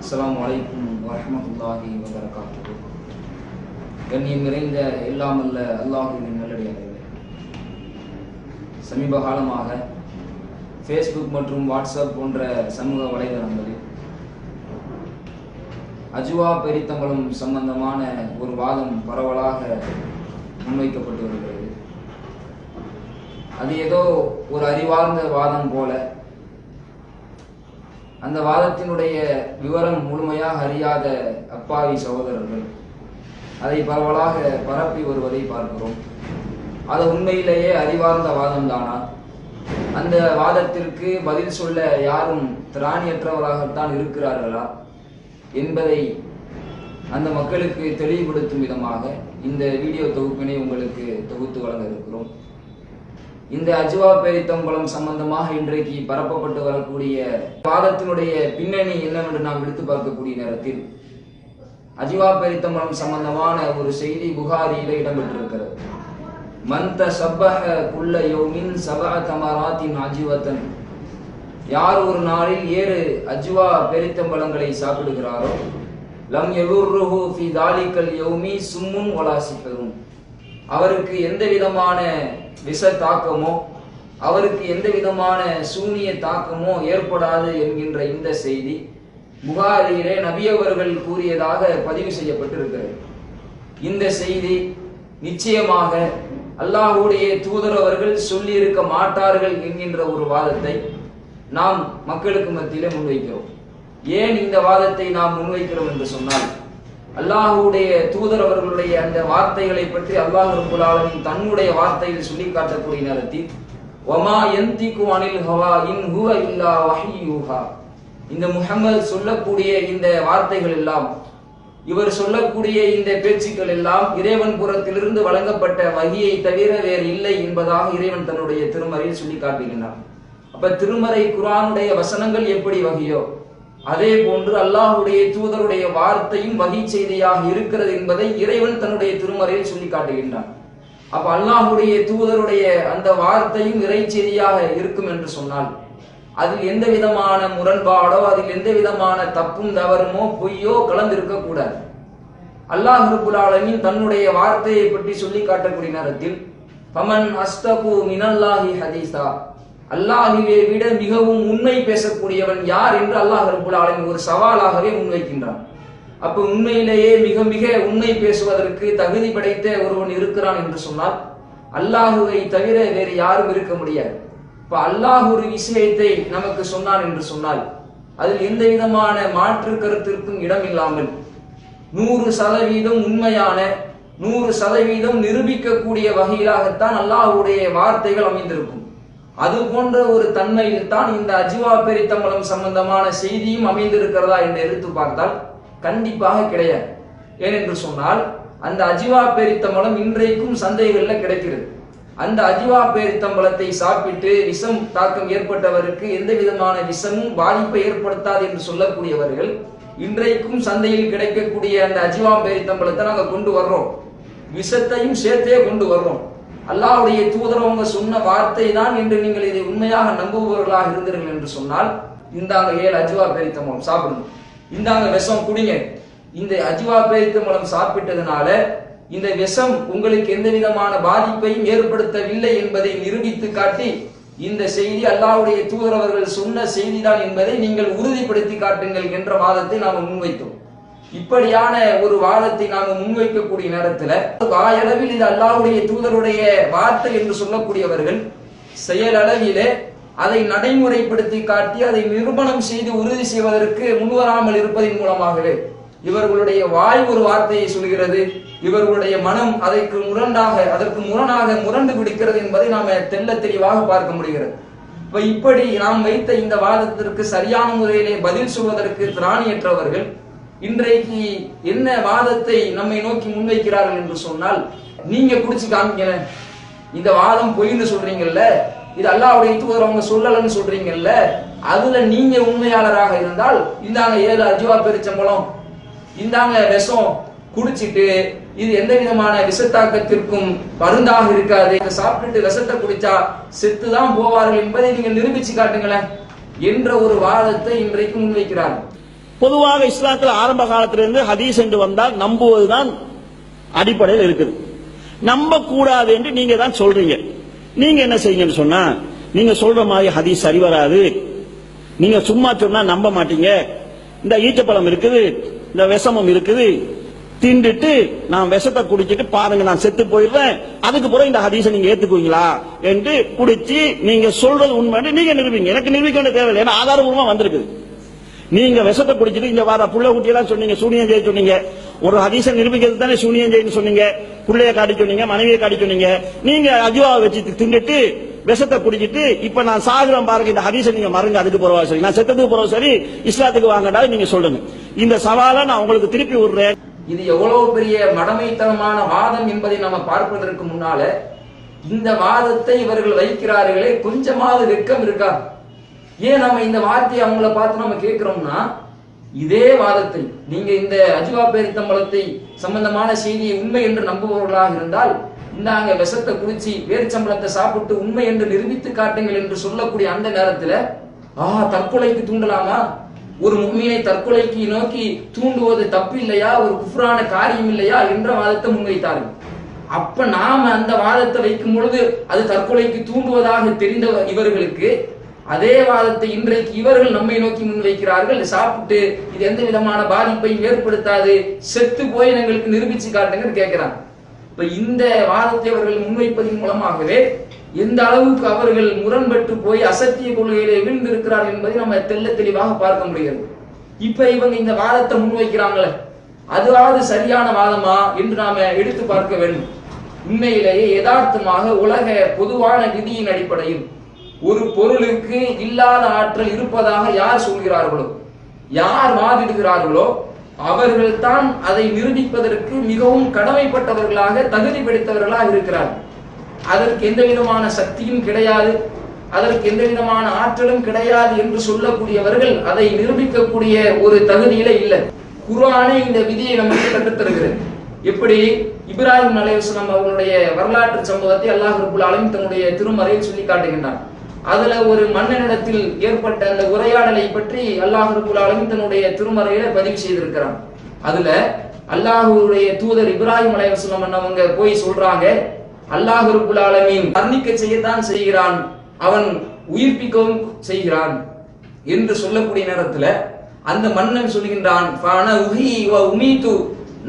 அஸ்ஸலாமு அலைக்கும் வரஹ்மத்துல்லாஹி வபரகாத்துஹு. கண்ணியம் நிறைந்த எல்லாம் அல்ல அல்லாஹ்வின் நல்லடியார்களே, சமீப காலமாக ஃபேஸ்புக் மற்றும் வாட்ஸ்அப் போன்ற சமூக வலைதளங்களில் அஜ்வா பெரித்தம்பலம் சம்பந்தமான ஒரு வாதம் பரவலாக முன்வைக்கப்பட்டு வருகிறது. அது ஏதோ ஒரு அறிவார்ந்த வாதம் போல, அந்த வாதத்தினுடைய விவரம் முழுமையாக அறியாத அப்பாவி சகோதரர்கள் அதை பரவலாக பரப்பி வருவதை பார்க்கிறோம். அது உண்மையிலேயே அறிவார்ந்த வாதம் தானா? அந்த வாதத்திற்கு பதில் சொல்ல யாரும் திராணியற்றவராகத்தான் இருக்கிறார்களா என்பதை அந்த மக்களுக்கு தெளிவுபடுத்தும் விதமாக இந்த வீடியோ தொகுப்பினை உங்களுக்கு தொகுத்து வழங்க இருக்கிறோம். இந்த அஜ்வா பேரித்தம்பலம் சம்பந்தமாக இன்றைக்கு பரப்பப்பட்டு வரக்கூடிய வாதத்தினுடைய பின்னணி என்னவென்று நாம் எடுத்து பார்க்கக்கூடிய நேரத்தில், அஜ்வா பேரித்தம்பலம் சம்பந்தமான ஒரு செய்தி புகாரியில இடம்பெற்றிருக்கிறது. மந்த சப்பஹ குல்ல யௌமின் சபஅ தமராத்தின் அஜ்வத்தன், யார் ஒரு நாளில் 7 அஜ்வா பேரித்தம்பலங்களை சாப்பிடுகிறாரோ, லம் யதுர்ருஹு ஃபீ தாலிகல் யௌமி சும்முன் வலா சிஹ்ரும், அவருக்கு எந்த விதமான விஷ தாக்கமோ, அவருக்கு எந்த விதமான சூனிய தாக்கமோ ஏற்படாது என்கின்ற இந்த செய்தி புகாரியிலே நபி அவர்கள் கூறியதாக பதிவு செய்யப்பட்டிருக்கிறது. இந்த செய்தி நிச்சயமாக அல்லாஹ்வுடைய தூதர் அவர்கள் சொல்லி இருக்க மாட்டார்கள் என்கின்ற ஒரு வாதத்தை நாம் மக்களுக்கு மத்தியிலே முன்வைக்கிறோம். ஏன் இந்த வாதத்தை நாம் முன்வைக்கிறோம் என்று சொன்னால், அல்லாஹ்வுடைய தூதர் அவர்களுடைய அந்த வார்த்தைகளை பற்றி அல்லாஹ் ரப்பல் ஆலமீன் தன்னுடைய வார்த்தையில் சொல்லி காட்டக்கூடிய நேரத்தில், வமா யன்திகு அனில் ஹவா இன் ஹுவ இல்லா வஹ்யூஹா, இந்த முஹம்மது சொல்லக்கூடிய இந்த வார்த்தைகள் எல்லாம், இவர் சொல்லக்கூடிய இந்த பேச்சுக்கள் எல்லாம் இறைவன் புறத்திலிருந்து வழங்கப்பட்ட வஹியை தவிர வேறு இல்லை என்பதாக இறைவன் தன்னுடைய திருமறையில் சொல்லி காட்டுகின்றார். அப்ப திருமறை குர்ஆனுடைய வசனங்கள் எப்படி வஹியோ, அதே போன்று அல்லாஹ்வுடைய தூதருடைய வார்த்தையும் வஹி செய்தியாக இருக்கிறது என்பதை இறைவன் தன்னுடைய திருமறையில் சொல்லி காட்டுகின்றான். அப்ப அல்லாஹ்வுடைய தூதருடைய அந்த வார்த்தையும் இறை செய்தியாக இருக்கும் என்று சொன்னால், அதில் எந்த விதமான முரண்பாடோ, அதில் எந்த விதமான தப்பும் தவறுமோ பொய்யோ கலந்திருக்க கூடாது. அல்லாஹ் ரப்பல் ஆலமீன் தன்னுடைய வார்த்தையை பற்றி சொல்லி காட்டக்கூடிய நேரத்தில், ஃபமன் அஸ்தகு மினல்லாஹி ஹதீஸா, அல்லாஹ்வை விட மிகவும் உண்மை பேசக்கூடியவன் யார் என்று அல்லாஹ் ரப்பல் ஆலமீன் ஒரு சவாலாகவே முன்வைக்கின்றான். அப்ப உண்மையிலேயே மிக மிக உண்மை பேசுவதற்கு தகுதி படைத்த ஒருவன் இருக்கிறான் என்று சொன்னால் அல்லாஹுவை தவிர வேறு யாரும் இருக்க முடியாது. இப்ப அல்லாஹ் ஒரு விஷயத்தை நமக்கு சொன்னான் என்று சொன்னால் அதில் எந்த விதமான மாற்று கருத்திற்கும் இடம் இல்லாமல் 100% உண்மையான, 100% நிரூபிக்கக்கூடிய வகையிலாகத்தான் அல்லாஹ்வுடைய வார்த்தைகள் அமைந்திருக்கும். அது போன்ற ஒரு தன்மையில் தான் இந்த அஜ்வா பெரித்தம்பலம் சம்பந்தமான செய்தியும் அமைந்திருக்கிறதா என்று எடுத்து பார்த்தால் கண்டிப்பாக கிடையாது. ஏனென்று சொன்னால் அந்த அஜ்வா பெரித்தம்பலம் இன்றைக்கும் சந்தைகளில் கிடைக்கிறது. அந்த அஜ்வா பேரித்தம்பலத்தை சாப்பிட்டு விஷம் தாக்கம் ஏற்பட்டவருக்கு எந்த விதமான விஷமும் பாதிப்பை ஏற்படுத்தாது என்று சொல்லக்கூடியவர்கள் இன்றைக்கும் சந்தையில் கிடைக்கக்கூடிய அந்த அஜ்வா பேரித்தம்பலத்தை நாங்கள் கொண்டு வர்றோம், விஷத்தையும் சேர்த்தே கொண்டு வர்றோம். அல்லாஹ்வுடைய தூதர் அவங்க சொன்ன வார்த்தை தான் என்று நீங்கள் இதை உண்மையாக நம்புபவர்களாக இருந்தீர்கள் என்று சொன்னால், இந்தாங்க 7 அஜ்வா பேரித்தம்பலம் சாப்பிடணும், இந்தாங்க விஷம் குடிங்க. இந்த அஜ்வா பேரித்தம்பலம் சாப்பிட்டதுனால இந்த விஷம் உங்களுக்கு எந்த விதமான பாதிப்பையும் ஏற்படுத்தவில்லை என்பதை நிரூபித்து காட்டி, இந்த செய்தி அல்லாஹ்வுடைய தூதர் அவர்கள் சொன்ன செய்திதான் என்பதை நீங்கள் உறுதிப்படுத்தி காட்டுங்கள் என்ற வாதத்தை நாம் முன்வைத்தோம். இப்படியான ஒரு வாதத்தை நாம் முன்வைக்கக்கூடிய நேரத்தில் வாயளவில் இது அல்லாஹ்வுடைய தூதருடைய வார்த்தை என்று சொல்லக்கூடியவர்கள் செயலளவிலே அதை நடைமுறைப்படுத்தி காட்டி அதை நிரூபணம் செய்து உறுதி செய்வதற்கு முன்வராமல் இருப்பதன் மூலமாகவே இவர்களுடைய வாய் ஒரு வார்த்தையை சொல்கிறது, இவர்களுடைய மனம் அதற்கு முரணாக முரண்டு பிடிக்கிறது என்பதை நாம தெள்ள தெளிவாக பார்க்க முடிகிறது. இப்படி நாம் வைத்த இந்த வாதத்திற்கு சரியான முறையிலே பதில் சொல்வதற்கு திராணியற்றவர்கள் இன்றைக்கு என்ன வாதத்தை நம்மை நோக்கி முன்வைக்கிறார்கள் என்று சொன்னால், நீங்க குடிச்சு காமிங்க, இந்த வாதம் பொய்ன்னு சொல்றீங்கல்ல, இது அல்லாஹ்வுடைய தூதர் அவங்க சொல்லலன்னு சொல்றீங்கல்ல, அதுல நீங்க உண்மையாளராக இருந்தால் இந்தாங்க 7 அஜ்வா பேரிச்சம்பலம், இந்தாங்க விஷம், குடிச்சிட்டு இது எந்த விதமான விஷத்தாக்கத்திற்கும் மருந்தாக இருக்காது, சாப்பிட்டுட்டு விஷத்தை குடிச்சா செத்துதான் போவார்கள் என்பதை நீங்கள் நிரூபிச்சு காட்டுங்களேன் என்ற ஒரு வாதத்தை இன்றைக்கு முன்வைக்கிறார்கள். பொதுவாக இஸ்லாத்தில் ஆரம்ப காலத்திலிருந்து ஹதீஸ் என்று வந்தால் நம்புவதுதான் அடிப்படையில் இருக்குது. நம்ப கூடாது என்று நீங்க தான் சொல்றீங்க. நீங்க என்ன செய்யுங்கன்னு சொன்னா, நீங்க சொல்ற மாதிரி ஹதீஸ் சரி வராது, நீங்க சும்மா சொன்னா நம்ப மாட்டீங்க, இந்த ஈச்சப்பழம் இருக்குது, இந்த விஷமம் இருக்குது, திண்டுட்டு நான் விஷத்தை குடிச்சிட்டு பாருங்க நான் செத்து போயிடுறேன், அதுக்கு பிறகு இந்த ஹதீஸை நீங்க ஏத்துக்குவீங்களா என்று குடிச்சு நீங்க சொல்றது உண்மை நீங்க நிரூபிங்க. எனக்கு நிரூபிக்க வேண்டிய தேவையில்லை, ஏன்னா ஆதாரபூர்வமா வந்திருக்குது. நீங்க விஷத்தை குடிச்சிட்டு இங்க வர புள்ள குட்டி எல்லாம் சொன்னீங்க, சூனியம் செய்ய சொன்னீங்க. ஒரு ஹதீஸை நிரூபிக்கிறது தானே சூனியம் செய்யன்னு சொன்னீங்க. புள்ளைய காட்டி சொன்னீங்க, மனைவியை காட்டி சொன்னீங்க. நீங்க அஜுவாவை வச்சு தின்னுட்டு விஷத்தை குடிச்சிட்டு இப்ப நான் சாகுறேன் பாருங்க, இந்த ஹதீஸை நீங்க மறங்க, அதுக்கு பிறகு சரி, நான் செத்ததுக்கு பிறகு சரி, இஸ்லாத்துக்கு வாங்கடா நீங்க சொல்லுங்க. இந்த சவாலை நான் உங்களுக்கு திருப்பி விடுறேன். இது எவ்வளவு பெரிய மடமைத்தனமான வாதம் என்பதை நம்ம பார்ப்பதற்கு முன்னால இந்த வாதத்தை இவர்கள் வைக்கிறார்களே, கொஞ்சமாவது வெட்கம் இருக்கா? ஏன் நம்ம இந்த வார்த்தையை அவங்கள பார்த்து நம்ம கேட்கிறோம்னா, இதே வாதத்தை நீங்க இந்த அஜுவா பேரித்தம்பளத்தை சம்பந்தமான செய்தியை உண்மை என்று நம்புபவர்களாக இருந்தால், இந்தாங்க விஷத்தை குடிச்சு பேரிச்சம்பளத்தை சாப்பிட்டு உண்மை என்று நிரூபித்து காட்டுங்கள் என்று சொல்லக்கூடிய அந்த நேரத்துல தற்கொலைக்கு தூண்டலாமா? ஒரு முஃமினை தற்கொலைக்கு நோக்கி தூண்டுவது தப்பு இல்லையா, ஒரு குஃப்ரான காரியம் இல்லையா என்ற வாதத்தை முன்வைத்தார்கள். அப்ப நாம அந்த வாதத்தை வைக்கும் பொழுது அது தற்கொலைக்கு தூண்டுவதாக தெரிந்த இவர்களுக்கு அதே வாதத்தை இன்றைக்கு இவர்கள் நம்மை நோக்கி முன்வைக்கிறார்கள். சாப்பிட்டு இது எந்த விதமான பாதிப்பையும் ஏற்படுத்தாது, செத்து போய் எங்களுக்கு நிரூபிச்சு காட்டுங்க கேட்கிறாங்க. இப்ப இந்த வாதத்தை அவர்கள் முன்வைப்பதன் மூலமாகவே எந்த அளவுக்கு அவர்கள் முரண்பட்டு போய் அசத்திய கொள்கையிலே வீழ்ந்திருக்கிறார் என்பதை நம்ம தெள்ள தெளிவாக பார்க்க முடிகிறது. இப்ப இவங்க இந்த வாதத்தை முன்வைக்கிறாங்களே, அதுவாவது சரியான வாதமா என்று நாம எடுத்து பார்க்க வேண்டும். உண்மையிலேயே யதார்த்தமாக உலக பொதுவான விதியின் அடிப்படையில் ஒரு பொருளுக்கு இல்லாத ஆற்றல் இருப்பதாக யார் சொல்கிறார்களோ, யார் வாதிடுகிறார்களோ, அவர்கள் தான் அதை நிரூபிப்பதற்கு மிகவும் கடமைப்பட்டவர்களாக தகுதி படைத்தவர்களாக இருக்கிறார்கள். அதற்கு எந்த விதமான சக்தியும் கிடையாது, அதற்கு எந்த விதமான ஆற்றலும் கிடையாது என்று சொல்லக்கூடியவர்கள் அதை நிரூபிக்கக்கூடிய ஒரு தகுதியில இல்லை. குர்ஆனே இந்த விதியை நமக்கு கற்றுத்தருகிறது. எப்படி இப்ராஹிம் அலைஹிஸ்ஸலாம் அவர்களுடைய வரலாற்று சம்பவத்தை அல்லாஹ் ரப்பல் ஆலமீன் தன்னுடைய திருமறையில் சொல்லி காட்டுகின்றார். அதுல ஒரு மன்னனிடத்தில் ஏற்பட்ட அந்த உரையாடலை பற்றி அல்லாஹ் ரப்பல் ஆலமீன் தன்னுடைய திருமறையில பதிவு செய்திருக்கிறான். அதுல அல்லாஹ்வுடைய தூதர் இப்ராஹிம் அலைஹிஸ்ஸலாம் அவங்க போய் சொல்றாங்க, அல்லாஹ் ரப்பல் ஆலமீன் மரணிக்க செய்யத்தான் செய்கிறான், அவன் உயிர்ப்பிக்கவும் செய்கிறான் என்று சொல்லக்கூடிய நேரத்துல அந்த மன்னன் சொல்கின்றான்,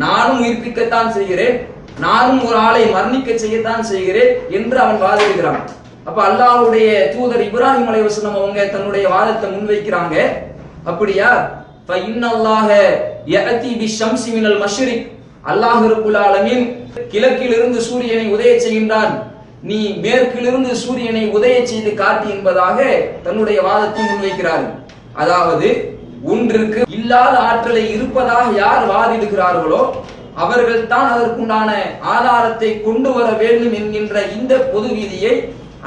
நானும் உயிர்ப்பிக்கத்தான் செய்கிறேன், நானும் ஒரு ஆளை மரணிக்க செய்யத்தான் செய்கிறேன் என்று அவன் வாதிடுகிறான். அப்ப அல்லாஹ்வுடைய தூதர் இப்ராஹிம் அலைஹிஸ்ஸலாம் அவங்க தன்னுடைய வாதத்தை முன்வைக்கிறாங்க. அப்படியா? ஃபஇன்னல்லாஹ யஅதி பிஷம்ஸி மினல் மஷ்ரிக், அல்லாஹ் ரப்பல் ஆலமீன் கிழக்கிலிருந்து சூரியனை உதய செய்கின்றான், நீ மேற்கிலிருந்து சூரியனை உதய செய்து காட்டி என்பதாக தன்னுடைய வாதத்தை முன்வைக்கிறார். அதாவது ஒன்றுக்கு இல்லாத ஆற்றலை இருப்பதாக யார் வாதிடுகிறார்களோ அவர்கள் தான் அதற்குண்டான ஆதாரத்தை கொண்டு வர வேண்டும் என்கின்ற இந்த பொது விதியை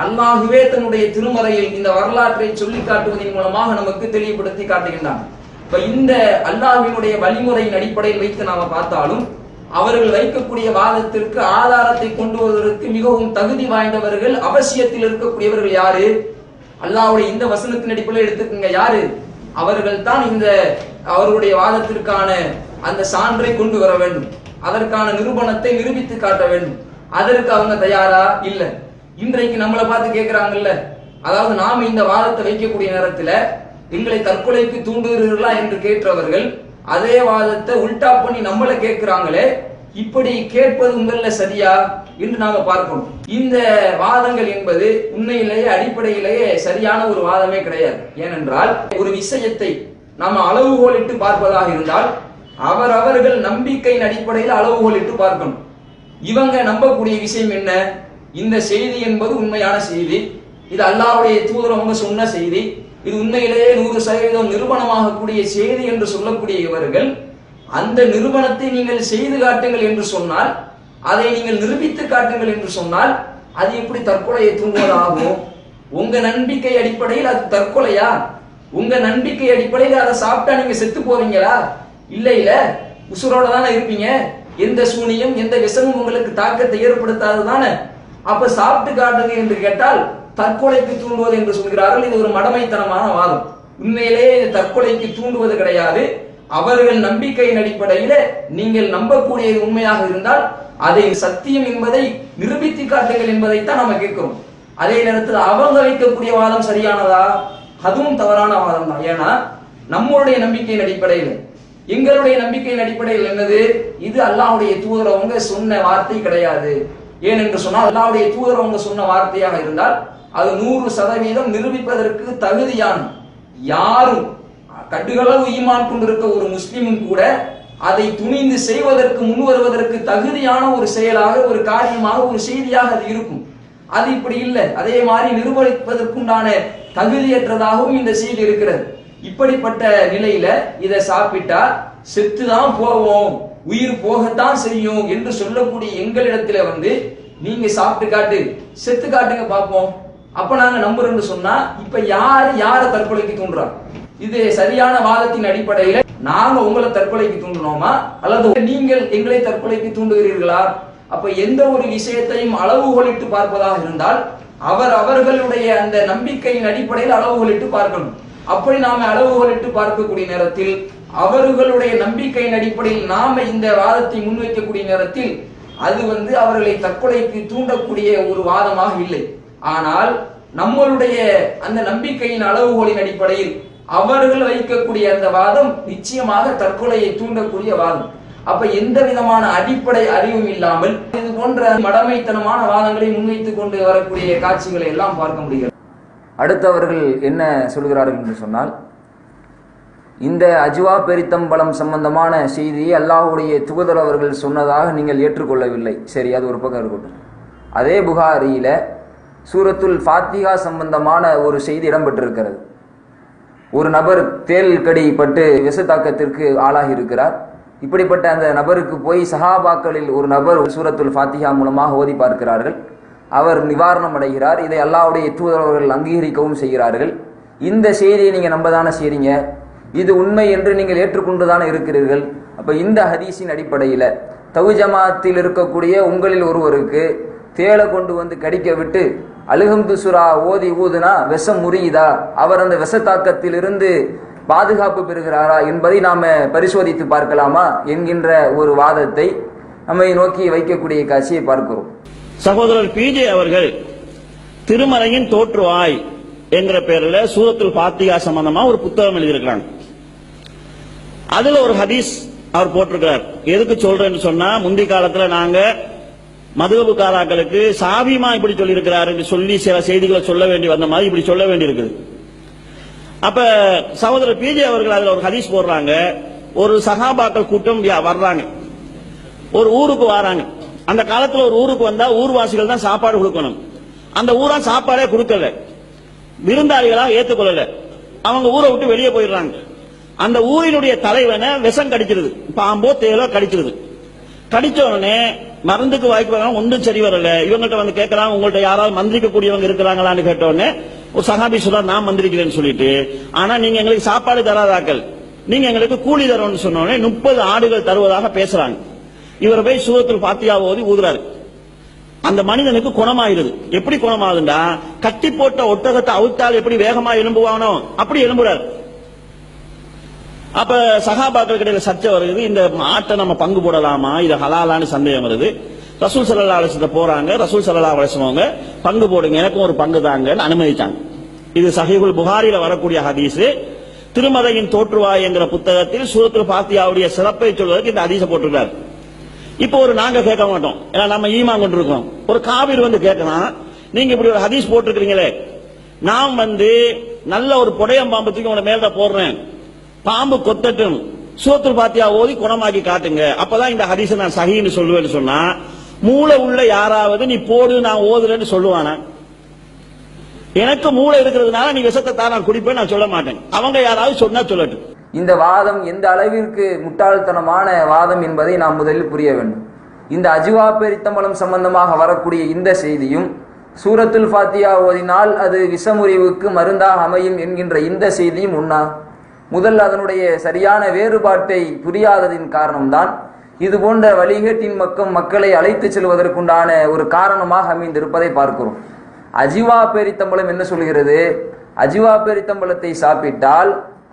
அல்லாஹுவே தன்னுடைய திருமறையில் இந்த வரலாற்றை சொல்லி காட்டுவதன் மூலமாக நமக்கு தெளிவுபடுத்தி காட்டுகின்றான். இப்ப இந்த அல்லாஹ்வினுடைய வழிமுறையின் அடிப்படையில் வைத்து நாம பார்த்தாலும் அவர்கள் வைக்கக்கூடிய வாதத்திற்கு ஆதாரத்தை கொண்டு வருவதற்கு மிகவும் தகுதி வாய்ந்தவர்கள், அவசியத்தில் இருக்கக்கூடியவர்கள் யாரு? அல்லாஹ்வுடைய இந்த வசனத்தின் அடிப்படையில் எடுத்துக்கங்க, யாரு? அவர்கள் தான் இந்த அவருடைய வாதத்திற்கான அந்த சான்றை கொண்டு வர வேண்டும், அதற்கான நிரூபணத்தை நிரூபித்து காட்ட வேண்டும். அதற்கு அவங்க தயாரா இல்ல. இன்றைக்கு நம்மளை பார்த்து கேட்கிறாங்கல்ல, அதாவது நாம இந்த வாதத்தை வைக்கக்கூடிய நேரத்துல எங்களை தற்கொலைக்கு தூண்டுகிறீர்களா என்று கேட்டவர்கள் அதே வாதத்தை உல்டா பண்ணி நம்மளை கேட்கிறாங்களே, இப்படி கேட்பது உங்கள சரியா என்று நாம பார்க்கணும். இந்த வாதங்கள் என்பது உண்மையிலேயே அடிப்படையிலேயே சரியான ஒரு வாதமே கிடையாது. ஏனென்றால் ஒரு விஷயத்தை நாம அளவுகோலிட்டு பார்ப்பதாக இருந்தால் அவர்கள் நம்பிக்கையின் அடிப்படையில் அளவுகோலிட்டு பார்க்கணும். இவங்க நம்பக்கூடிய விஷயம் என்ன? இந்த செய்தி என்பது உண்மையான செய்தி, இது அல்லாஹ்வுடைய தூதர் அவங்க சொன்ன செய்தி, இது உண்மையிலேயே 100% நிரூபணமாக கூடிய செய்தி என்று சொல்லக்கூடிய இவர்கள் அந்த நிரூபணத்தை நீங்கள் செய்து காட்டுங்கள் என்று சொன்னால், அதை நீங்கள் நிரூபித்து காட்டுங்கள் என்று சொன்னால் அது எப்படி தற்கொலையை தூண்டுவதாகும்? உங்க நம்பிக்கை அடிப்படையில் அது தற்கொலையா? உங்க நம்பிக்கை அடிப்படையில் அதை சாப்பிட்டா நீங்க செத்து போவீங்களா? இல்ல, உசுரோட தானே இருப்பீங்க, எந்த சூனியம் எந்த விஷமும் உங்களுக்கு தாக்கத்தை ஏற்படுத்தாது தானே. அப்ப சாப்பிட்டு காட்டுங்க என்று கேட்டால் தற்கொலைக்கு தூண்டுவது என்று சொல்கிறார்கள். இது ஒரு மடமைத்தனமான வாதம். உண்மையிலே தற்கொலைக்கு தூண்டுவது கிடையாது, அவர்கள் நம்பிக்கையின் அடிப்படையில நீங்கள் நம்பக்கூடியது உண்மையாக இருந்தால் அதை சத்தியம் என்பதை நிரூபித்து காட்டுங்கள் என்பதைத்தான் நம்ம கேட்கிறோம். அதே நேரத்தில் அவங்க வைக்கக்கூடிய வாதம் சரியானதா? அதுவும் தவறான வாதம் தான். ஏன்னா நம்மளுடைய நம்பிக்கையின் அடிப்படையில், எங்களுடைய நம்பிக்கையின் அடிப்படையில் என்னது, இது அல்லாஹ்வுடைய தூதர் அவங்க சொன்ன வார்த்தை கிடையாது. ஏனென்று சொன்னால் அல்லாஹ்வுடைய தூதர் அவங்க சொன்ன வார்த்தையாக இருந்தால் அது 100% நிரூபிப்பதற்கு தகுதியான யாரும் கடுகளவு ஈமான் கொண்டிருக்க ஒரு முஸ்லிமும் கூட அதை துணிந்து செய்வதற்கு முன் வருவதற்கு தகுதியான ஒரு செயலாக, ஒரு காரியமாக, ஒரு செய்தியாக அது இருக்கும். அது இப்படி இல்லை. அதே மாதிரி நிரூபிப்பதற்குண்டான தகுதியற்றதாகவும் இந்த செய்தி இருக்கிறது. இப்படிப்பட்ட நிலையில இதை சாப்பிட்டா செத்துதான் போவோம், உயிர் போகத்தான் செய்யும் என்று சொல்லக்கூடிய எங்களிடத்துல நீங்க சாப்பிட்டு காட்டு, செத்து காட்டுங்க பார்ப்போம், அப்ப நாங்க நம்புறோம்னு சொன்னா இப்ப யார தற்கொலைக்கு தூண்டுறா? இது சரியான வாதத்தின் அடிப்படையில நாங்க உங்களை தற்கொலைக்கு தூண்டணுமா அல்லது நீங்கள் எங்களை தற்கொலைக்கு தூண்டுகிறீர்களா? அப்ப எந்த ஒரு விஷயத்தையும் அளவுகோலிட்டு பார்ப்பதாக இருந்தால் அவர்களுடைய அந்த நம்பிக்கையின் அடிப்படையில் அளவுகோலிட்டு பார்க்கணும். அப்படி நாம அளவுகோலிட்டு பார்க்கக்கூடிய நேரத்தில் அவர்களுடைய நம்பிக்கையின் அடிப்படையில் நாம இந்த வாதத்தை முன்வைக்கக்கூடிய நேரத்தில் அது அவர்களை தற்கொலைக்கு தூண்டக்கூடிய ஒரு வாதமாக இல்லை. ஆனால் நம்மளுடைய அந்த நம்பிக்கையின் அளவுகோலின் அடிப்படையில் அவர்கள் வைக்கக்கூடிய அந்த வாதம் நிச்சயமாக தற்கொலையை தூண்டக்கூடிய வாதம். அப்ப எந்த விதமான அடிப்படை அறிவும் இல்லாமல் இது போன்ற மடமைத்தனமான வாதங்களை முன்வைத்துக் கொண்டு வரக்கூடிய காட்சிகளை எல்லாம் பார்க்க முடிகிறது. அடுத்தவர்கள் என்ன சொல்கிறார்கள் என்று சொன்னால், இந்த அஜ்வா பெரித்தம்பழம் சம்பந்தமான செய்தியை அல்லாஹ்வுடைய தூதர் அவர்கள் சொன்னதாக நீங்கள் ஏற்றுக்கொள்ளவில்லை. சரி, அது ஒரு பக்கம் இருக்கட்டும். அதே புகாரியில சூரத்துல் ஃபாத்திஹா சம்பந்தமான ஒரு செய்தி இடம்பெற்றிருக்கிறது. ஒரு நபர் தேல் கடி பட்டு விஷத்தாக்கத்திற்கு ஆளாகி இருக்கிறார். இப்படிப்பட்ட அந்த நபருக்கு போய் சஹாபாக்களில் ஒரு நபர் சூரத்துல் ஃபாத்திஹா மூலமாக ஓதி பார்க்கிறார்கள். அவர் நிவாரணம் அடைகிறார். இதை அல்லாஹ்வுடைய தூதர் அவர்கள் அங்கீகரிக்கவும் செய்கிறார்கள். இந்த செய்தியை நீங்க நம்பதானே செய்றீங்க, இது உண்மை என்று நீங்கள் ஏற்றுக்கொண்டுதானே இருக்கிறீர்கள். அப்ப இந்த ஹதீஸின் அடிப்படையில தவு ஜமாத்தில் இருக்கக்கூடிய உங்களில் ஒருவருக்கு தேலை கொண்டு கடிக்க விட்டு அல்ஹம்து சூரா ஓதி ஊதுனா விஷம் முறியுதா, அவர் அந்த விஷத்தாக்கத்தில் இருந்து பாதுகாப்பு பெறுகிறாரா என்பதை நாம பரிசோதித்து பார்க்கலாமா என்கின்ற ஒரு வாதத்தை நம்மை நோக்கி வைக்கக்கூடிய காட்சியை பார்க்கிறோம். சகோதரர் பிஜே அவர்கள் திருமறையின் தோற்றுவாய் என்கிற பேரில் சூரத்துல் ஃபாத்திஹா சம்பந்தமா ஒரு புத்தகம் எழுதியிருக்கிறாங்க. அதுல ஒரு ஹதீஸ் அவர் போட்டிருக்கிறார். எதுக்கு சொல்றேன்னு சொன்னா, முந்தைய காலத்துல நாங்க மதுகபுக்காராக்களுக்கு சாபிமா இப்படி சொல்லி இருக்கிறார் என்று சொல்லி சில செய்திகளை சொல்ல வேண்டி வந்த மாதிரி இப்படி சொல்ல வேண்டி இருக்குது. அப்ப சகோதரர் பிஜே அவர்கள் அதுல ஒரு ஹதீஸ் போடுறாங்க. ஒரு சஹாபாக்கள் கூட்டம் வர்றாங்க, ஒரு ஊருக்கு வராங்க. அந்த காலத்துல ஒரு ஊருக்கு வந்தா ஊர்வாசிகள் தான் சாப்பாடு கொடுக்கணும். அந்த ஊரா சாப்பாடே கொடுக்கல, விருந்தாளிகளா ஏத்துக்கொள்ளல. அவங்க ஊரை விட்டு வெளியே போயிடுறாங்க. அந்த ஊரினுடைய தலைவனை விஷம் கடிச்சிருது, பாம்போ தேலோ கடிச்சிருது. கடிச்ச உடனே மருந்துக்கு வாய்ப்பு ஒன்றும் சரி வரல. இவங்கள்ட்ட கேட்கறாங்க, உங்கள்ட்ட யாராவது மந்திரிக்க கூடியவங்க இருக்கிறாங்களான்னு கேட்ட உடனே ஒரு சஹாபி சொல்றார், நான் மந்திரிக்கிறேன்னு சொல்லிட்டு, ஆனா நீங்க எங்களுக்கு சாப்பாடு தராதாக்கள், நீங்க எங்களுக்கு கூலி தரோம்னு சொன்ன உடனே 30 ஆடுகள் தருவதாக பேசுறாங்க. இவரை போய் சூரத்துல் ஃபாத்திஹா ஓதி ஊதுறாரு. அந்த மனிதனுக்கு குணமாயிருது. எப்படி குணமாகுதுண்டா, கட்டி போட்ட ஒட்டகத்தை அவுத்தால் எப்படி வேகமா எலும்புவானோ அப்படி எலும்புறாரு. அப்ப சஹாபாக்கள் கிடையில சர்ச்சை வருது, இந்த ஆட்டை நம்ம பங்கு போடலாமா, இது ஹலாலான்னு சந்தேகம் வருது. ரசூல் ஸல்லல்லாஹு அலைஹி வஸல்லம் போறாங்க. ரசூல் ஸல்லல்லாஹு அலைஹி வஸல்லம் அவங்க பங்கு போடுங்க, எனக்கும் ஒரு பங்கு தாங்கன்னு அனுமதிச்சாங்க. இது சஹீஹுல் புகாரில வரக்கூடிய ஹதீஸ். திருமறையின் தோற்றுவாய் என்கிற புத்தகத்தில் சூரத்துல் ஃபாத்திஹாவுடைய சிறப்பை சொல்வதற்கு இந்த ஹதீஸை போட்டிருக்காரு. இப்போ நாங்க கேட்க மாட்டோம், ஏன்னா நம்ம ஈமான் கொண்டிருக்கோம். ஒரு காபீர் கேட்கலாம், நீங்க இப்படி ஒரு ஹதீஸ் போட்டிருக்கிறீங்களே, நாம் நல்ல ஒரு புடையம் பாம்பு தூக்கி உங்க மேல போடுறேன், பாம்பு கொத்தட்டும், சூரத்துல் ஃபாத்திஹா ஓதி குணமாக்கி காட்டுங்க, அப்பதான் இந்த ஹதீஸை நான் சஹீன்னு சொல்லுவேன்னு சொன்னா, மூளை உள்ள யாராவது நீ போடு நான் ஓதுறேன்னு சொல்லுவானா? எனக்கு மூளை இருக்கிறதுனால நீ விஷத்தை தான் நான் குடிப்பேன் நான் சொல்ல மாட்டேன். அவங்க யாராவது சொன்னா சொல்லட்டும். இந்த வாதம் எந்த அளவிற்கு முட்டாள்தனமான வாதம் என்பதை நாம் முதலில் புரிய வேண்டும். இந்த அஜ்வா பெரித்தம்பழம் சம்பந்தமாக வரக்கூடிய இந்த செய்தியும் சூரத்துல் ஃபாத்திஹா ஓதினால் அது விஷமுறிவுக்கு மருந்தாக அமையும் என்கின்ற இந்த செய்தியும் உண்ணா. முதல் அதனுடைய சரியான வேறுபாட்டை புரியாததின் காரணம்தான் இது போன்ற வழிகேட்டின் மக்களை அழைத்து செல்வதற்குண்டான ஒரு காரணமாக அமைந்திருப்பதை பார்க்கிறோம். அஜ்வா பெரித்தம்பழம் என்ன சொல்கிறது? அஜ்வா பெரித்தம்பழத்தை சாப்பிட்டால்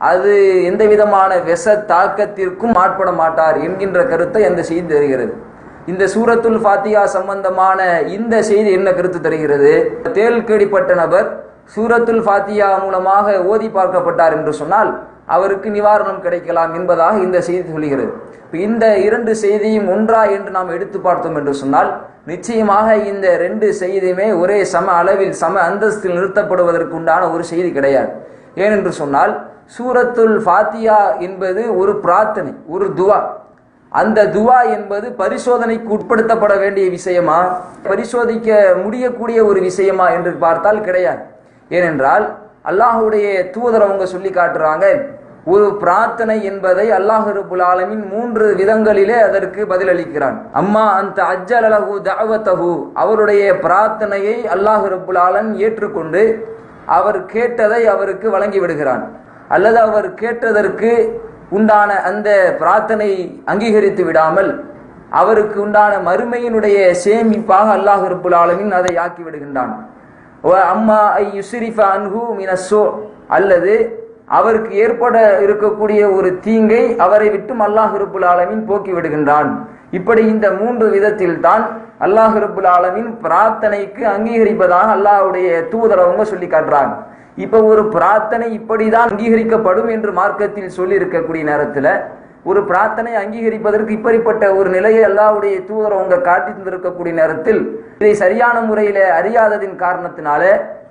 அது எந்த விதமான விஷ தாக்கத்திற்கும் ஆட்பட மாட்டார் என்கின்ற கருத்தை அந்த செய்தி தருகிறது. இந்த சூரத்துல் ஃபாத்திஹா சம்பந்தமான இந்த செய்தி என்ன கருத்து தருகிறது? தேள் கேடிப்பட்ட நபர் சூரத்துல் ஃபாத்திஹா மூலமாக ஓதி பார்க்கப்பட்டார் என்று சொன்னால் அவருக்கு நிவாரணம் கிடைக்கலாம் என்பதாக இந்த செய்தி சொல்கிறது. இந்த இரண்டு செய்தியும் ஒன்றா என்று நாம் எடுத்து பார்த்தோம் என்று சொன்னால் நிச்சயமாக இந்த ரெண்டு செய்தியுமே ஒரே சம அளவில் சம அந்தஸ்தில் நிறுத்தப்படுவதற்கு உண்டான ஒரு செய்தி கிடையாது. ஏனென்று சொன்னால் சூரத்துல் ஃபாத்திஹா என்பது ஒரு பிரார்த்தனை, ஒரு துவா. அந்த துவா என்பது பரிசோதனைக்கு உட்படுத்தப்பட வேண்டிய விஷயமா, பரிசோதிக்க முடியக்கூடிய ஒரு விஷயமா என்று பார்த்தால் கிடையாது. ஏனென்றால் அல்லாஹுடைய தூதர் அவங்க சொல்லி காட்டுறாங்க, ஒரு பிரார்த்தனை என்பதை அல்லாஹ் ரப்புல் ஆலமீன் 3 விதங்களிலே அதற்கு பதிலளிக்கிறான். அம்மா அந்த அஜ்ஜலஹு தஅவதஹு, அவருடைய பிரார்த்தனையை அல்லாஹ் ரப்புல் ஆலமீன் ஏற்றுக்கொண்டு அவர் கேட்டதை அவருக்கு வழங்கி விடுகிறான். அல்லது அவர் கேட்டதற்கு உண்டான அந்த பிரார்த்தனை அங்கீகரித்து விடாமல் அவருக்கு உண்டான மறுமையினுடைய சேமிப்பாக அல்லாஹ் ரப்புல் ஆலமீன் அதை ஆக்கி விடுகின்றான். அம்மா ஐ யுஸ்ரிஃப அன்ஹு மினஸ்ஸு, அல்லது அவருக்கு ஏற்பட இருக்கக்கூடிய ஒரு தீங்கை அவரை விட்டும் அல்லாஹ் ரப்புல் ஆலமீன் போக்கி விடுகின்றான். இப்படி இந்த 3 விதத்தில் தான் அல்லாஹ் ரப்புல் ஆலமீன் பிரார்த்தனைக்கு அங்கீகரிப்பதாக அல்லாஹ்வுடைய தூதர் அவங்க சொல்லி காட்டுறாங்க. இப்ப ஒரு பிரார்த்தனை இப்படிதான் அங்கீகரிக்கப்படும் என்று மார்க்கத்தில் சொல்லி இருக்கக்கூடிய நேரத்துல ஒரு பிரார்த்தனை அங்கீகரிப்பதற்கு இப்படிப்பட்ட ஒரு நிலையை அல்லாஹ்வுடைய தூதர் அவங்க காட்டி தந்திருக்கக்கூடிய நேரத்தில் இதை சரியான முறையில அறியாததின் காரணத்தினால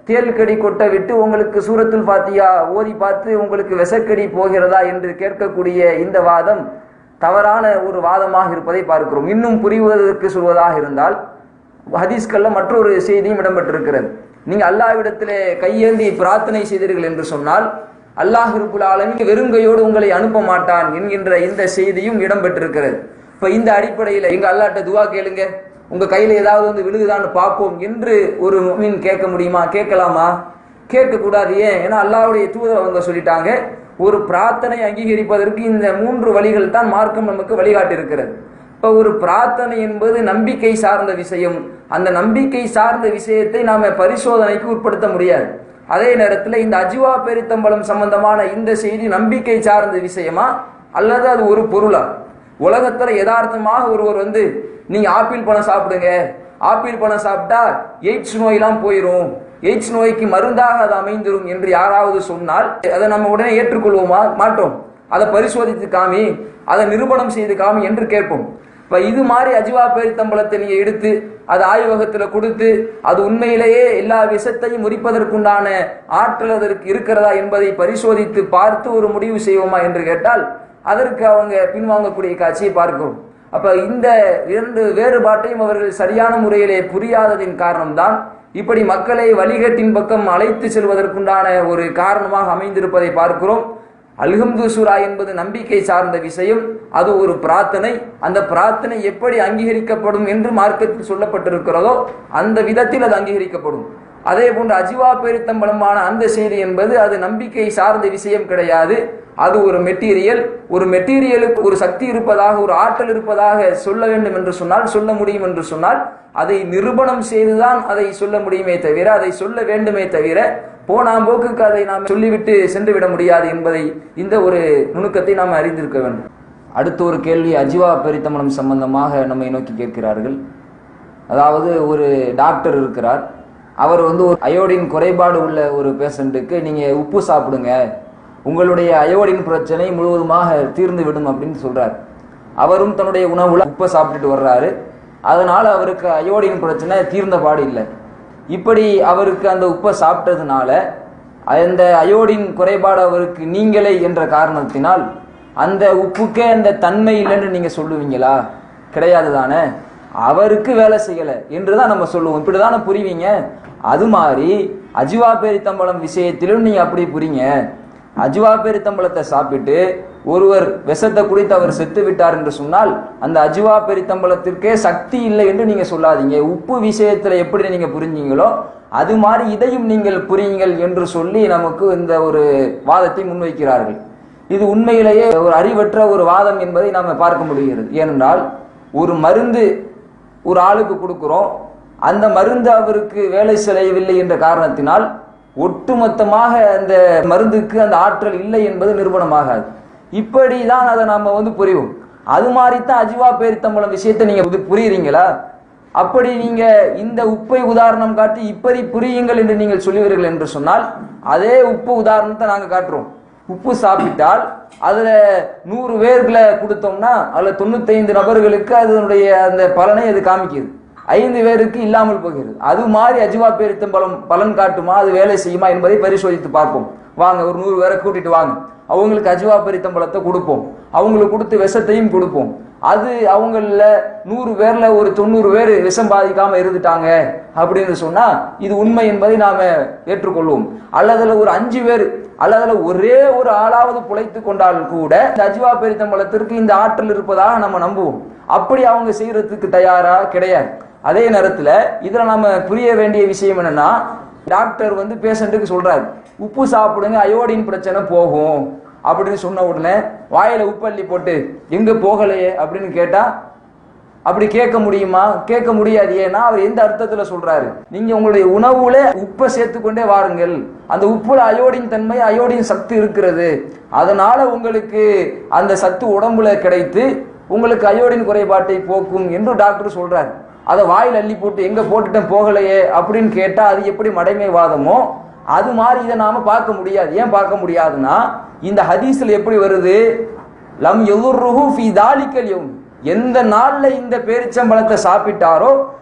தேல்கடி கொட்ட விட்டு உங்களுக்கு சூரத்துல் ஃபாத்திஹா ஓதி பார்த்து உங்களுக்கு விஷக்கடி போகிறதா என்று கேட்கக்கூடிய இந்த வாதம் தவறான ஒரு வாதமாக இருப்பதை பார்க்கிறோம். இன்னும் புரிவதற்கு சொல்வதாக இருந்தால் ஹதீஸ்கள்ல மற்றொரு செய்தியும் இடம்பெற்றிருக்கிறது. நீங்க அல்லாஹ்விடத்திலே கையேந்தி பிரார்த்தனை செய்தீர்கள் என்று சொன்னால் அல்லாஹ் ரப்புல் ஆலமீன் வெறுங்கையோடு உங்களை அனுப்ப மாட்டான் என்கின்ற இந்த செய்தியும் இடம்பெற்றிருக்கிறது. இப்ப இந்த அடிப்படையில எங்க அல்லாஹ்ட்ட துவா கேளுங்க, உங்க கையில ஏதாவது வந்து விழுகுதான்னு பார்ப்போம் என்று ஒரு முஃமின் கேட்க முடியுமா? கேட்கலாமா? கேட்க கூடாது. ஏன்? ஏன்னா அல்லாஹ்வுடைய தூதர் அவங்க சொல்லிட்டாங்க, ஒரு பிரார்த்தனை அங்கீகரிப்பதற்கு இந்த 3 வழிகள் தான் மார்க்கம் நமக்கு வழிகாட்டி இருக்கிறது. இப்ப ஒரு பிரார்த்தனை என்பது நம்பிக்கை சார்ந்த விஷயம். அந்த நம்பிக்கை சார்ந்த விஷயத்தை நாம பரிசோதனைக்கு உட்படுத்த முடியாது. அதே நேரத்தில் இந்த அஜ்வா பெரித்தம்பலம் சம்பந்தமான இந்த செய்தி நம்பிக்கை சார்ந்த விஷயமா அல்லது அது ஒரு பொருளா? உலகத்துல யதார்த்தமாக ஒருவர் வந்து நீங்க ஆப்பிள் பழம் சாப்பிடுங்க, ஆப்பிள் பழம் சாப்பிட்டா எய்ட்ஸ் நோயெல்லாம் போயிடும், எய்ட்ஸ் நோய்க்கு மருந்தாக அது அமைந்துரும் என்று யாராவது சொன்னால் அதை நம்ம உடனே ஏற்றுக்கொள்வோமா? மாட்டோம். அதை பரிசோதித்து காமி, அதை நிரூபணம் செய்து காமி என்று கேட்போம். இப்ப இது மாதிரி அஜ்வா பேரித்தம்பளத்தை நீங்க எடுத்து அது ஆய்வகத்துல கொடுத்து அது உண்மையிலேயே எல்லா விஷத்தையும் முறிப்பதற்குண்டான ஆற்றல் அதற்கு இருக்கிறதா என்பதை பரிசோதித்து பார்த்து ஒரு முடிவு செய்வோமா என்று கேட்டால் அதற்கு அவங்க பின்வாங்கக்கூடிய காட்சியை பார்க்கிறோம். அப்ப இந்த 2 வேறுபாட்டையும் அவர்கள் சரியான முறையிலே புரியாததின் காரணம்தான் இப்படி மக்களை வழிகட்டின் பக்கம் அழைத்து செல்வதற்குண்டான ஒரு காரணமாக அமைந்திருப்பதை பார்க்கிறோம். அல்ஹம்து சூரா என்பது நம்பிக்கை சார்ந்த விஷயம், அது ஒரு பிரார்த்தனை. அந்த பிரார்த்தனை எப்படி அங்கீகரிக்கப்படும் என்று மார்க்கத்தில் சொல்லப்பட்டிருக்கிறதோ அந்த விதத்தில் அது அங்கீகரிக்கப்படும். அதே போன்று அஜ்வா பேரித்தம்பலமான அந்த செய்தி என்பது அது நம்பிக்கை சார்ந்த விஷயம் கிடையாது. அது ஒரு மெட்டீரியல். ஒரு மெட்டீரியலுக்கு ஒரு சக்தி இருப்பதாக, ஒரு ஆற்றல் இருப்பதாக சொல்ல வேண்டும் என்று சொன்னால், சொல்ல முடியும் என்று சொன்னால் அதை நிரூபணம் செய்துதான் அதை சொல்ல முடியுமே தவிர, அதை சொல்ல வேண்டுமே தவிர போனாம்போக்குக்கு அதை நாம் சொல்லிவிட்டு சென்று விட முடியாது என்பதை இந்த ஒரு நுணுக்கத்தை நாம் அறிந்திருக்க வேண்டும். அடுத்த ஒரு கேள்வி அஜ்வா பெரித்தம்பலம் சம்பந்தமாக நம்மை நோக்கி கேட்கிறார்கள். அதாவது ஒரு டாக்டர் இருக்கிறார், அவர் வந்து ஒரு அயோடின் குறைபாடு உள்ள ஒரு பேஷண்ட்டுக்கு நீங்க உப்பு சாப்பிடுங்க, உங்களுடைய அயோடின் பிரச்சனை முழுவதுமாக தீர்ந்து விடும் அப்படின்னு சொல்றாரு. அவரும் தன்னுடைய உணவுல உப்பை சாப்பிட்டுட்டு வர்றாரு, அதனால அவருக்கு அயோடின் பிரச்சனை தீர்ந்த பாடு இல்லை. இப்படி அவருக்கு அந்த உப்பை சாப்பிட்டதுனால அந்த அயோடின் குறைபாடு அவருக்கு நீங்களே என்ற காரணத்தினால் அந்த உப்புக்கே அந்த தன்மை இல்லைன்னு நீங்க சொல்லுவீங்களா? கிடையாது தானே, அவருக்கு வேலை செய்யலை என்றுதான் நம்ம சொல்லுவோம். இப்படிதானே புரிவீங்க. அது மாதிரி அஜ்வா பேரித்தம்பலம் விஷயத்திலும் நீங்க அப்படி புரிங்க. அஜ்வா பேரித்தம்பலத்தை சாப்பிட்டு ஒருவர் விஷத்தை குடித்து அவர் செத்து விட்டார் என்று சொன்னால் அந்த அஜ்வா பெரித்தம்பலத்திற்கே சக்தி இல்லை என்று நீங்க சொல்லாதீங்க. உப்பு விஷயத்துல எப்படி நீங்க புரிஞ்சீங்களோ அது மாதிரி இதையும் நீங்கள் புரியுங்கள் என்று சொல்லி நமக்கு இந்த ஒரு வாதத்தை முன்வைக்கிறார்கள். இது உண்மையிலேயே ஒரு அறிவற்ற ஒரு வாதம் என்பதை நாம பார்க்க முடிகிறது. ஏனென்றால் ஒரு மருந்து ஒரு ஆளுக்கு கொடுக்கிறோம், அந்த மருந்து அவருக்கு வேலை செய்யவில்லை என்ற காரணத்தினால் ஒட்டுமொத்தமாக அந்த மருந்துக்கு அந்த ஆற்றல் இல்லை என்பது நிரூபணமாகாது. இப்படிதான் அதை நாம புரிவோம். அது மாதிரிதான் அஜிவா பேரித்தம்பளம் விஷயத்தை நீங்க புரியுறீங்களா? அப்படி நீங்க இந்த உப்பை உதாரணம் காட்டி இப்படி புரியுங்கள் என்று நீங்கள் சொல்லுவீர்கள் என்று சொன்னால், அதே உப்பு உதாரணத்தை நாங்க காட்டுறோம். உப்பு சாப்பிட்டால் அதுல 100 பேர்களை கொடுத்தோம்னா அதுல 95 நபர்களுக்கு அதனுடைய அந்த பலனை அது காமிக்குது, 5 பேருக்கு இல்லாமல் போகிறது. அது மாதிரி அஜிவா பேரித்தம்பளம் பலன் காட்டுமா, அது வேலை செய்யுமா என்பதை பரிசோதித்து பார்ப்போம். வாங்க, ஒரு 100 பேரை கூட்டிட்டு வாங்க, அவங்களுக்கு அஜிவா பேரித்தம்பளத்தை கொடுப்போம், அவங்களுக்கு கொடுத்து விஷத்தையும் கொடுப்போம். அது அவங்கள 100 பேர்ல ஒரு 90 பேர் விஷம் பாதிக்காம இருந்துட்டாங்க அப்படின்னு சொன்னா இது உண்மை என்பதை நாம ஏற்றுக்கொள்வோம். அல்லதுல ஒரு 5 பேர் அல்லதுல ஒரே ஒரு ஆளாவது புழைத்து கொண்டால் கூட இந்த அஜிவா பேரித்தம்பளத்திற்கு இந்த ஆற்றல் இருப்பதாக நம்ம நம்புவோம். அப்படி அவங்க செய்யறதுக்கு தயாரா கிடையாது. அதே நேரத்துல இதுல நம்ம புரிய வேண்டிய விஷயம் என்னன்னா, டாக்டர் பேஷண்ட்டுக்கு சொல்றாரு உப்பு சாப்பிடுங்க அயோடின் பிரச்சனை போகும் அப்படின்னு சொன்ன உடனே வாயில உப்பள்ளி போட்டு எங்க போகலையே அப்படின்னு கேட்டா அப்படி கேட்க முடியுமா? கேட்க முடியாது. ஏன்னா அவர் எந்த அர்த்தத்துல சொல்றாரு, நீங்க உங்களுடைய உணவுல உப்பை சேர்த்துக்கொண்டே வாருங்கள், அந்த உப்புல அயோடின் தன்மை அயோடின் சத்து இருக்கிறது, அதனால உங்களுக்கு அந்த சத்து உடம்புல கிடைத்து உங்களுக்கு அயோடின் குறைபாட்டை போக்கும் என்று டாக்டர் சொல்றாரு. அதை வாயில் அள்ளி போட்டு எங்க போட்டுட்டேன் போகலையே அப்படின்னு கேட்டா அது எப்படி மடைமைவாதமோ அது மாதிரி இதை நாம பார்க்க முடியாது. ஏன் பார்க்க முடியாதுன்னா, இந்த ஹதீஸ்ல எப்படி வருது, லம் யதுர்ருஹு ஃபீ தாலிகல் யௌம், எந்த நாள்ல இந்த பேரிச்சம்பழத்தை சாப்பிட்டாரோ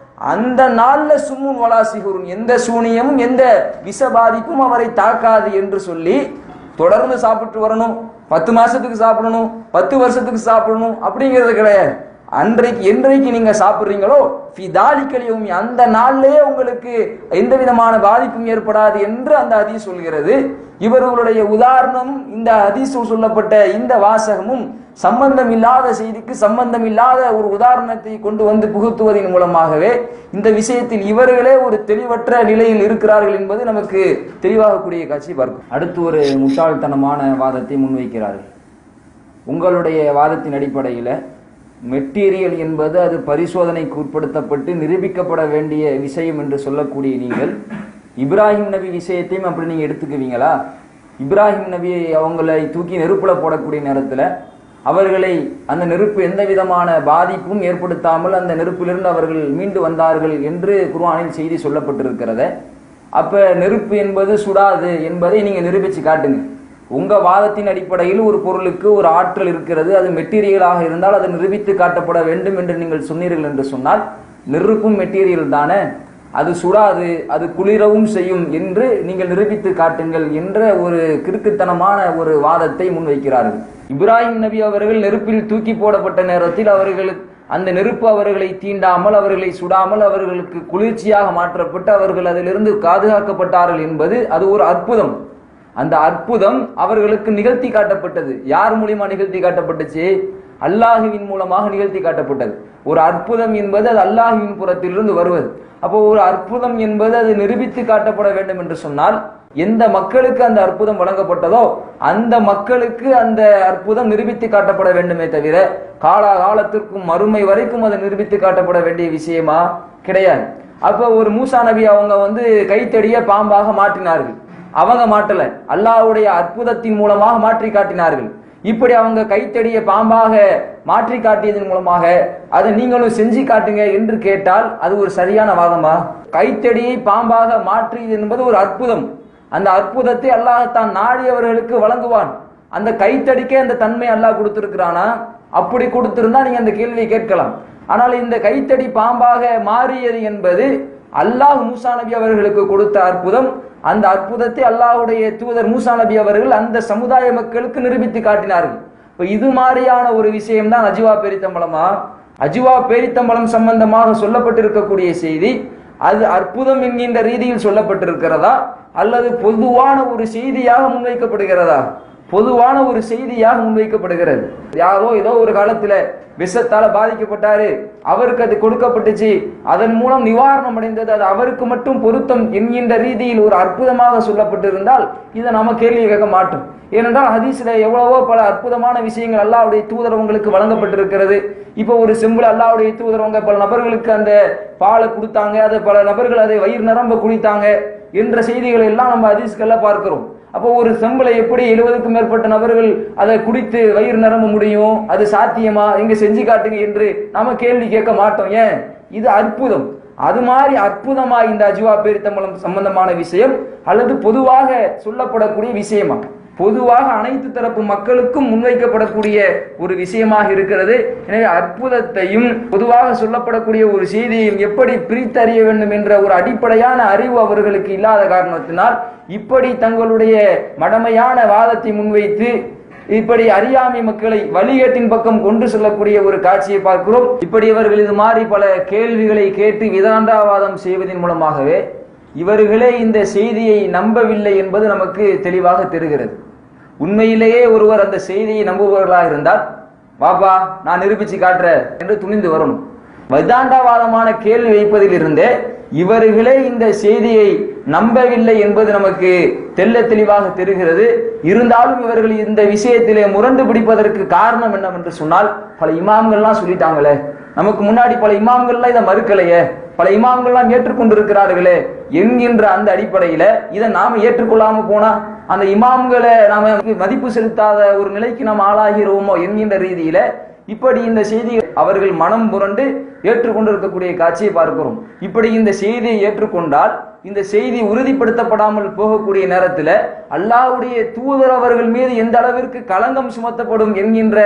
அந்த நாள்ல சும்முன் வலா சிஹுருன், எந்த சூனியமும் எந்த விஷ பாதிப்பும் அவரை தாக்காது என்று சொல்லி தொடர்ந்து சாப்பிட்டு வரணும். 10 மாசத்துக்கு சாப்பிடணும், 10 வருஷத்துக்கு சாப்பிடணும் அப்படிங்கிறது கிடையாது. என்றைக்கு நீங்க சாப்பிடுறீங்களோ அந்த நாள்லயே உங்களுக்கு எந்த விதமான பாதிப்பும் ஏற்படாது என்று அந்த ஹதீஸ் சொல்கிறது. இவர்களுடைய உதாரணம் இந்த ஹதீஸ் சொல்லப்பட்ட இந்த வாசகமும் சம்பந்தம் இல்லாத செய்திக்கு சம்பந்தம் இல்லாத ஒரு உதாரணத்தை கொண்டு புகுத்துவதன் மூலமாகவே இந்த விஷயத்தில் இவர்களே ஒரு தெளிவற்ற நிலையில் இருக்கிறார்கள் என்பது நமக்கு தெளிவாகக்கூடிய காட்சி பார்க்கும். அடுத்து ஒரு முட்டாள்தனமான வாதத்தை முன்வைக்கிறார்கள். உங்களுடைய வாதத்தின் அடிப்படையில் மெட்டீரியல் என்பது அது பரிசோதனைக்கு உட்படுத்தப்பட்டு நிரூபிக்கப்பட வேண்டிய விஷயம் என்று சொல்லக்கூடிய நீங்கள் இப்ராஹிம் நபி விஷயத்தையும் அப்படி நீங்க எடுத்துக்குவீங்களா? இப்ராஹிம் நபி அவங்களை தூக்கி நெருப்புல போடக்கூடிய நேரத்தில் அவர்களை அந்த நெருப்பு எந்த விதமான பாதிப்பும் ஏற்படுத்தாமல் அந்த நெருப்பிலிருந்து அவர்கள் மீண்டு வந்தார்கள் என்று குர்ஆனில் செய்தி சொல்லப்பட்டிருக்கிறத. அப்ப நெருப்பு என்பது சுடாது என்பதை நீங்க நிரூபிச்சு காட்டுங்க. உங்க வாதத்தின் அடிப்படையில் ஒரு பொருளுக்கு ஒரு ஆற்றல் இருக்கிறது, அது மெட்டீரியலாக இருந்தால் அது நிரூபித்து காட்டப்பட வேண்டும் என்று நீங்கள் சொன்னீர்கள் என்று சொன்னால், நெருப்பும் மெட்டீரியல் தானே, அது சுடாது, அது குளிரவும் செய்யும் என்று நீங்கள் நிரூபித்து காட்டுங்கள் என்ற ஒரு கிறுக்குத்தனமான ஒரு வாதத்தை முன்வைக்கிறார்கள். இப்ராஹிம் நபி அவர்கள் நெருப்பில் தூக்கி போடப்பட்ட நேரத்தில் அவர்களுக்கு அந்த நெருப்பு அவர்களை தீண்டாமல் அவர்களை சுடாமல் அவர்களுக்கு குளிர்ச்சியாக மாற்றப்பட்டு அவர்கள் அதிலிருந்து பாதுகாக்கப்பட்டார்கள் என்பது அது ஒரு அற்புதம். அந்த அற்புதம் அவர்களுக்கு நிகழ்த்தி காட்டப்பட்டது. யார் மூலியமா நிகழ்த்தி காட்டப்பட்டுச்சு? அல்லாஹுவின் மூலமாக நிகழ்த்தி காட்டப்பட்டது. ஒரு அற்புதம் என்பது அது அல்லாஹுவின் புறத்திலிருந்து வருவது. அப்போ ஒரு அற்புதம் என்பது அது நிரூபித்து காட்டப்பட வேண்டும் என்று சொன்னால், எந்த மக்களுக்கு அந்த அற்புதம் வழங்கப்பட்டதோ அந்த மக்களுக்கு அந்த அற்புதம் நிரூபித்து காட்டப்பட வேண்டுமே தவிர காலத்திற்கும் மறுமை வரைக்கும் அது நிரூபித்து காட்டப்பட வேண்டிய விஷயமா கிடையாது. அப்ப ஒரு மூசா நபி அவங்க கைத்தடிய பாம்பாக மாற்றினார்கள். அவங்க மாட்டல, அல்லாஹ்வுடைய அற்புதத்தின் மூலமாக மாற்றி காட்டினார்கள். இப்படி அவங்க கைத்தடிய பாம்பாக மாற்றி காட்டியதன் மூலமாக அதை நீங்களும் செஞ்சு காட்டுங்க என்று கேட்டால் அது ஒரு சரியான வாதமா? கைத்தடியை பாம்பாக மாற்றியது என்பது ஒரு அற்புதம். அந்த அற்புதத்தை அல்லாஹ் தான் நாடியவர்களுக்கு வழங்குவான். அந்த கைத்தடிக்கே அந்த தன்மை அல்லாஹ் கொடுத்திருக்கிறானா? அப்படி கொடுத்திருந்தா நீங்க அந்த கேள்வியை கேட்கலாம். ஆனால் இந்த கைத்தடி பாம்பாக மாறியது என்பது அல்லாஹ் மூசா நபி அவர்களுக்கு கொடுத்த அற்புதம். அந்த அற்புதத்தை அல்லாஹ்வுடைய தூதர் மூசா நபி அவர்கள் அந்த சமுதாய மக்களுக்கு நிரூபித்து காட்டினார்கள். இப்ப இது மாதிரியான ஒரு விஷயம் தான் அஜிவா பேரித்தம்பளமா? அஜிவா பேரித்தம்பளம் சம்பந்தமாக சொல்லப்பட்டிருக்கக்கூடிய செய்தி அது அற்புதம் என்கின்ற ரீதியில் சொல்லப்பட்டிருக்கிறதா அல்லது பொதுவான ஒரு செய்தியாக முன்வைக்கப்படுகிறதா? பொதுவான ஒரு செய்தியாக முன்வைக்கப்படுகிறது. யாரோ ஏதோ ஒரு காலத்துல விஷத்தால பாதிக்கப்பட்டாரு, அவருக்கு அது கொடுக்கப்பட்டுச்சு, அதன் மூலம் நிவாரணம் அடைந்தது, அது அவருக்கு மட்டும் பொருத்தம் என்கின்ற ரீதியில் ஒரு அற்புதமாக சொல்லப்பட்டிருந்தால் இதை நம்ம கேள்வி கேட்க மாட்டோம். ஏனென்றால் ஹதீஸ்ல எவ்வளவோ பல அற்புதமான விஷயங்கள் அல்லாஹ்வுடைய தூதரவங்களுக்கு வழங்கப்பட்டிருக்கிறது. இப்போ ஒரு செம்புல அல்லாஹ்வுடைய தூதரவங்க பல நபர்களுக்கு அந்த பாலை கொடுத்தாங்க, அதை பல நபர்கள் அதை வயிறு நிரம்ப குடித்தாங்க. என்ற செய்திகளை எல்லாம் நம்ம ஹதீஸ்கள்ல பார்க்கிறோம். அப்போ ஒரு செம்பலை எப்படி 70க்கும் மேற்பட்ட நபர்கள் அதை குடித்து வயிறு நிரம்ப முடியும்? அது சாத்தியமா? எங்க செஞ்சு காட்டுங்க என்று நாம கேள்வி கேட்க மாட்டோம். ஏன்? இது அற்புதம். அது மாதிரி அற்புதமா இந்த அஜ்வா பேரித்தம்பழம் சம்பந்தமான விஷயம் அல்லது பொதுவாக சொல்லப்படக்கூடிய விஷயமா? பொதுவாக அனைத்து தரப்பு மக்களுக்கும் முன்வைக்கப்படக்கூடிய ஒரு விஷயமாக இருக்கிறது. எனவே அற்புதத்தையும் பொதுவாக சொல்லப்படக்கூடிய ஒரு செய்தியையும் எப்படி பிரித்தறிய வேண்டும் என்ற ஒரு அடிப்படையான அறிவு அவர்களுக்கு இல்லாத காரணத்தினால் இப்படி தங்களுடைய மடமையான வாதத்தை முன்வைத்து இப்படி அறியாமை மக்களை வழிகேட்டின் பக்கம் கொண்டு செல்லக்கூடிய ஒரு காட்சியை பார்க்கிறோம். இப்படி இவர்கள் இது மாதிரி பல கேள்விகளை கேட்டு விதாண்டாவாதம் செய்வதன் மூலமாகவே இவர்களே இந்த செய்தியை நம்பவில்லை என்பது நமக்கு தெளிவாக தெரிகிறது. உண்மையிலேயே ஒருவர் அந்த செய்தியை நம்புபவர்களாக இருந்தால் வாப்பா நான் நிரூபிச்சு காட்டுறேன் என்று துணிந்து வரணும். விதாண்டாவாதமான கேள்வி வைப்பதில் இருந்தே இவர்களே இந்த செய்தியை நம்பவில்லை என்பது நமக்கு தெள்ள தெளிவாக தெரிகிறது. இருந்தாலும் இவர்கள் இந்த விஷயத்திலே முரண்டு பிடிப்பதற்கு காரணம் என்னவென்று சொன்னால், பல இமாம்கள்லாம் சொல்லிட்டாங்களே, நமக்கு முன்னாடி பல இமாம்கள்லாம் இதை மறுக்கலையே, பல இமாம்கள்லாம் ஏற்றுக்கொண்டிருக்கிறார்களே என்கின்ற அந்த அடிப்படையில இதை நாம ஏற்றுக்கொள்ளாம போனா அந்த இமாம்களை நாம மதிப்பு செலுத்தாத ஒரு நிலைக்கு நாம் ஆளாகிறோமோ என்கின்ற ரீதியில இப்படி இந்த செய்தி அவர்கள் மனம் புரண்டு ஏற்றுக்கொண்டிருக்கக்கூடிய காட்சியை பார்க்கிறோம். இப்படி இந்த செய்தியை ஏற்றுக்கொண்டால் இந்த செய்தி உறுதிப்படுத்தப்படாமல் போகக்கூடிய நேரத்தில் அல்லாஹ்வுடைய தூதர் அவர்கள் மீது எந்த அளவிற்கு களங்கம் சுமத்தப்படும் என்கின்ற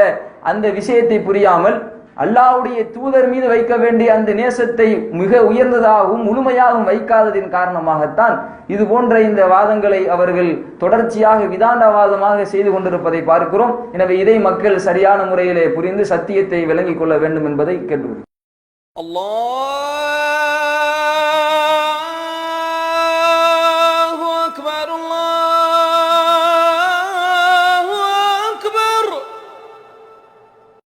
அந்த விஷயத்தை புரியாமல் அல்லாஹ்வுடைய தூதர் மீது வைக்க வேண்டிய அந்த நேசத்தை மிக உயர்ந்ததாகவும் முழுமையாகவும் வைக்காததின் காரணமாகத்தான் இது போன்ற இந்த வாதங்களை அவர்கள் தொடர்ச்சியாக விதாண்டவாதமாக செய்து கொண்டிருப்பதை பார்க்கிறோம். எனவே இதை மக்கள் சரியான முறையிலே புரிந்து சத்தியத்தை விளங்கிக் கொள்ள வேண்டும் என்பதை கேட்டுக்கொள்கிறேன்.